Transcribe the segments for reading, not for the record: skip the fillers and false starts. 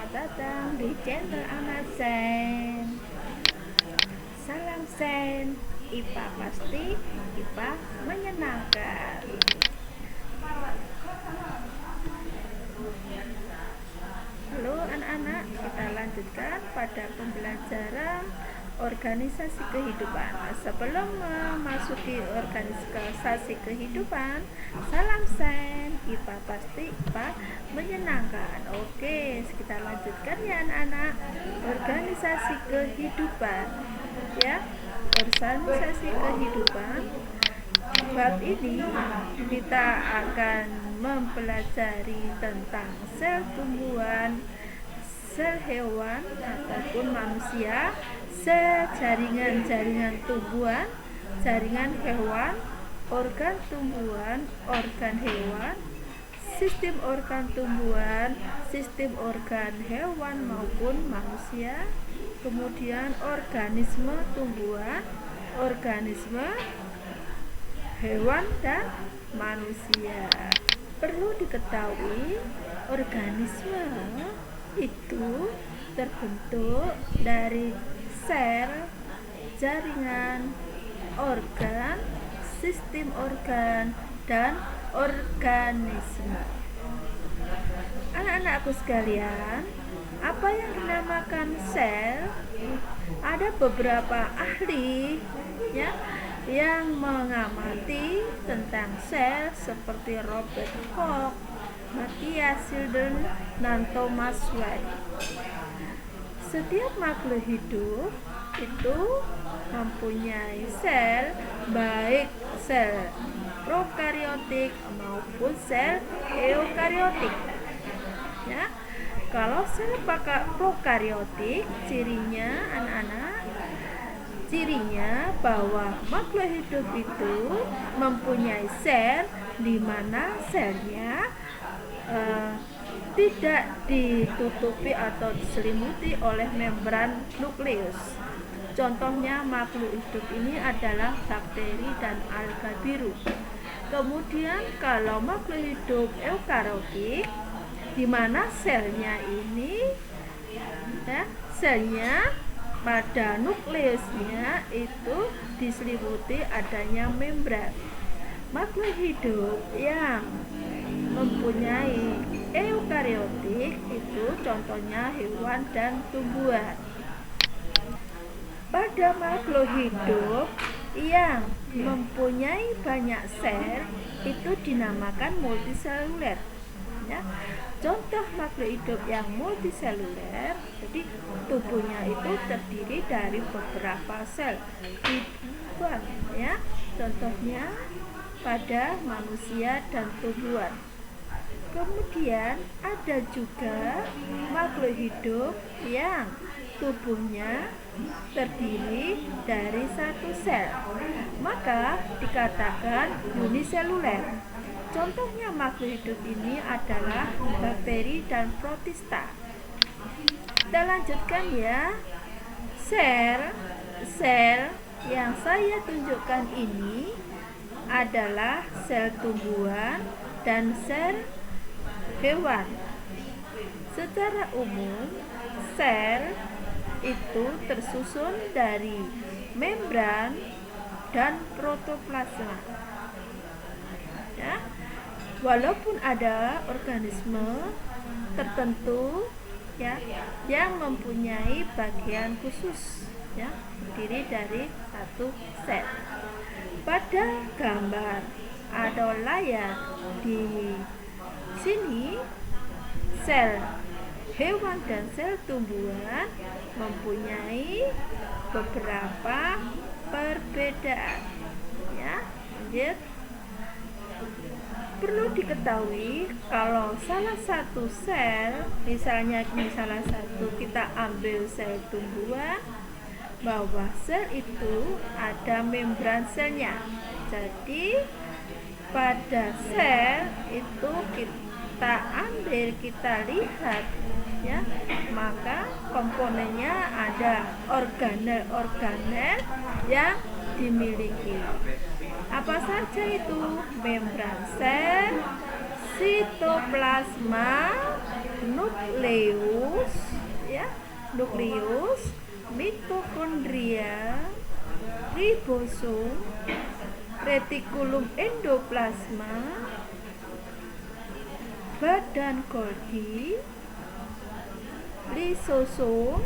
Selamat datang di channel Anak Sen. Salam Sen, IPA pasti IPA menyenangkan. Halo anak-anak, kita lanjutkan pada pembelajaran organisasi kehidupan. Sebelum memasuki organisasi kehidupan, salam Sen, IPA pasti IPA menyenangkan. Oke, kita lanjutkan ya anak-anak. Organisasi kehidupan, ya. Organisasi kehidupan. Bab ini kita akan mempelajari tentang sel tumbuhan, sel hewan ataupun manusia, sel jaringan-jaringan tumbuhan, jaringan hewan, organ tumbuhan, organ hewan, sistem organ tumbuhan, sistem organ hewan maupun manusia, kemudian organisme tumbuhan, organisme hewan dan manusia. Perlu diketahui, organisme itu terbentuk dari sel, jaringan, organ, sistem organ, dan organisme. Anak-anakku sekalian, apa yang dinamakan sel? Ada beberapa ahli ya yang mengamati tentang sel seperti Robert Koch, Matthias Silden, dan Thomas White. Setiap makhluk hidup itu mempunyai sel, baik sel prokariotik maupun sel eukariotik. Ya, kalau sel prokariotik, cirinya anak-anak, cirinya bahwa makhluk hidup itu mempunyai sel di mana selnya tidak ditutupi atau diselimuti oleh membran nukleus. Contohnya makhluk hidup ini adalah bakteri dan alga biru. Kemudian kalau makhluk hidup eukariotik, di mana selnya ini selnya pada nukleusnya itu diselimuti adanya membran. Makhluk hidup yang mempunyai eukariotik itu contohnya hewan dan tumbuhan. Pada makhluk hidup yang mempunyai banyak sel itu dinamakan multiseluler. Ya. Contoh makhluk hidup yang multiseluler, jadi tubuhnya itu terdiri dari beberapa sel ribuan, ya. Contohnya pada manusia dan tumbuhan. Kemudian ada juga makhluk hidup yang tubuhnya terdiri dari satu sel, maka dikatakan uniseluler. Contohnya makhluk hidup ini adalah bakteri dan protista. Kita lanjutkan ya. Sel yang saya tunjukkan ini adalah sel tumbuhan dan sel hewan. Secara umum, sel itu tersusun dari membran dan protoplasma. Ya. Walaupun ada organisme tertentu ya yang mempunyai bagian khusus ya terdiri dari satu sel. Pada gambar atau layar di sini, sel hewan dan sel tumbuhan mempunyai beberapa perbedaan. Ya, lanjut. Perlu diketahui kalau salah satu sel, misalnya salah satu kita ambil sel tumbuhan, bahwa sel itu ada membran selnya. Jadi pada sel itu kita ambil, kita lihat ya, maka komponennya ada organel-organel yang dimiliki. Apa saja itu? Membran sel, sitoplasma, nukleus, ya, nukleus, mitokondria, ribosom, retikulum endoplasma, badan Golgi, lisosom,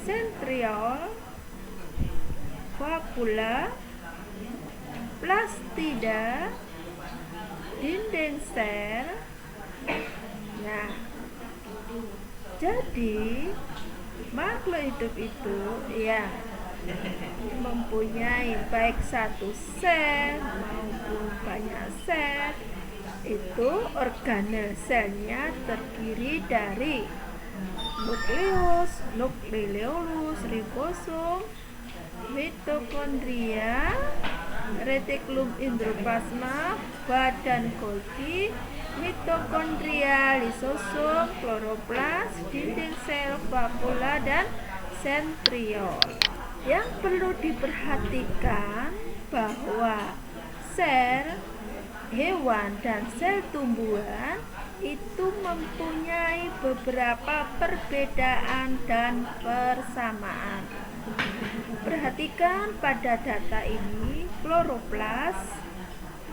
sentriol, vapula, plastida, dinding sel. Nah, jadi makhluk hidup itu ya mempunyai baik satu sel maupun banyak sel. Itu organel selnya terdiri dari nukleus, nukleolus, ribosom, mitokondria, retikulum endoplasma, badan Golgi, mitokondria, lisosom, kloroplas, dinding sel, vapula, dan sentriol. Yang perlu diperhatikan bahwa sel hewan dan sel tumbuhan itu mempunyai beberapa perbedaan dan persamaan. Perhatikan pada data ini, kloroplas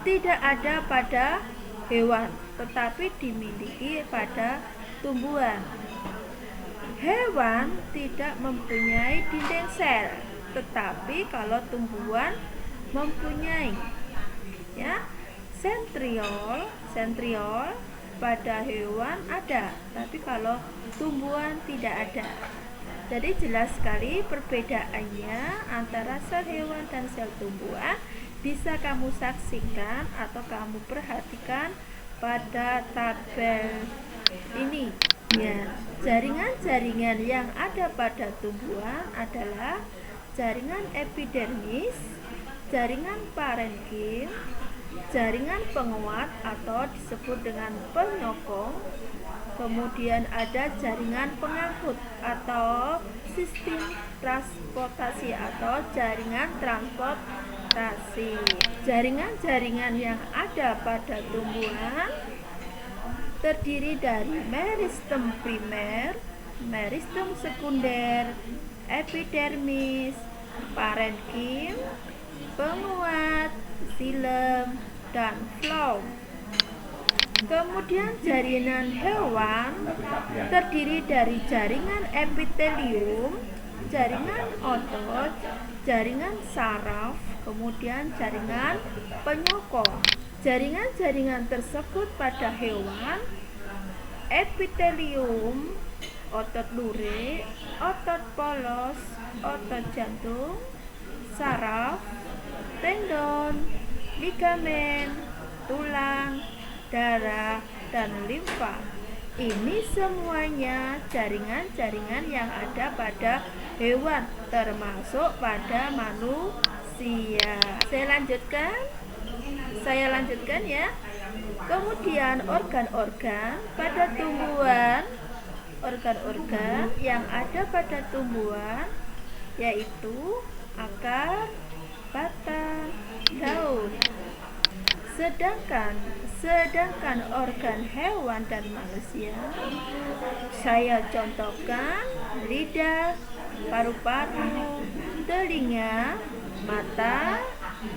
tidak ada pada hewan, tetapi dimiliki pada tumbuhan. Hewan tidak mempunyai dinding sel, tetapi kalau tumbuhan mempunyai, ya. Sentriol pada hewan ada, tapi kalau tumbuhan tidak ada. Jadi jelas sekali perbedaannya antara sel hewan dan sel tumbuhan bisa kamu saksikan atau kamu perhatikan pada tabel ini. Ya, jaringan-jaringan yang ada pada tumbuhan adalah jaringan epidermis, jaringan parenkim, jaringan penguat atau disebut dengan penyokong, kemudian ada jaringan pengangkut atau sistem transportasi atau jaringan transportasi. Jaringan-jaringan yang ada pada tumbuhan terdiri dari meristem primer, meristem sekunder, epidermis, parenkim, penguat, xilem, dan floem. Kemudian jaringan hewan terdiri dari jaringan epitelium, jaringan otot, jaringan saraf, kemudian jaringan penyokong. Jaringan-jaringan tersebut pada hewan: epitelium, otot lurik, otot polos, otot jantung, saraf, tendon, ligamen, tulang, darah, dan limfa. Ini semuanya jaringan-jaringan yang ada pada hewan, termasuk pada manusia. Saya lanjutkan ya. Kemudian organ-organ pada tumbuhan, organ-organ yang ada pada tumbuhan yaitu akar, batang, daun. Sedangkan organ hewan dan manusia, saya contohkan lidah, paru-paru, telinga, mata,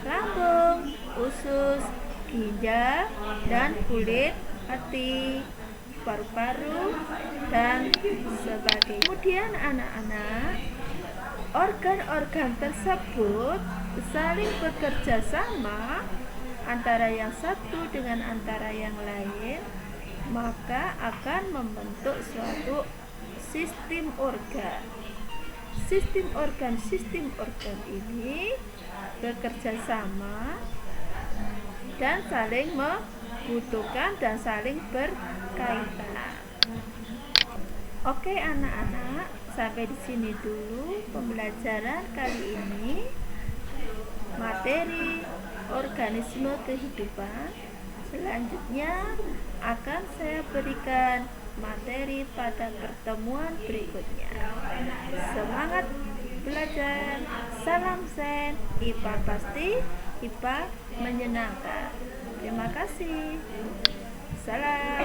lambung, usus, ginjal, dan kulit, hati, paru-paru, dan sebagainya. Kemudian anak-anak, organ-organ tersebut saling bekerja sama antara yang satu dengan antara yang lain, maka akan membentuk suatu sistem organ. Sistem organ ini bekerja sama dan saling membutuhkan dan saling berkaitan. Oke anak-anak, sampai di sini dulu pembelajaran kali ini. Materi organisme kehidupan. Selanjutnya akan saya berikan materi pada pertemuan berikutnya. Semangat belajar. Salam Zen. IPA pasti, IPA menyenangkan. Terima kasih. Salam.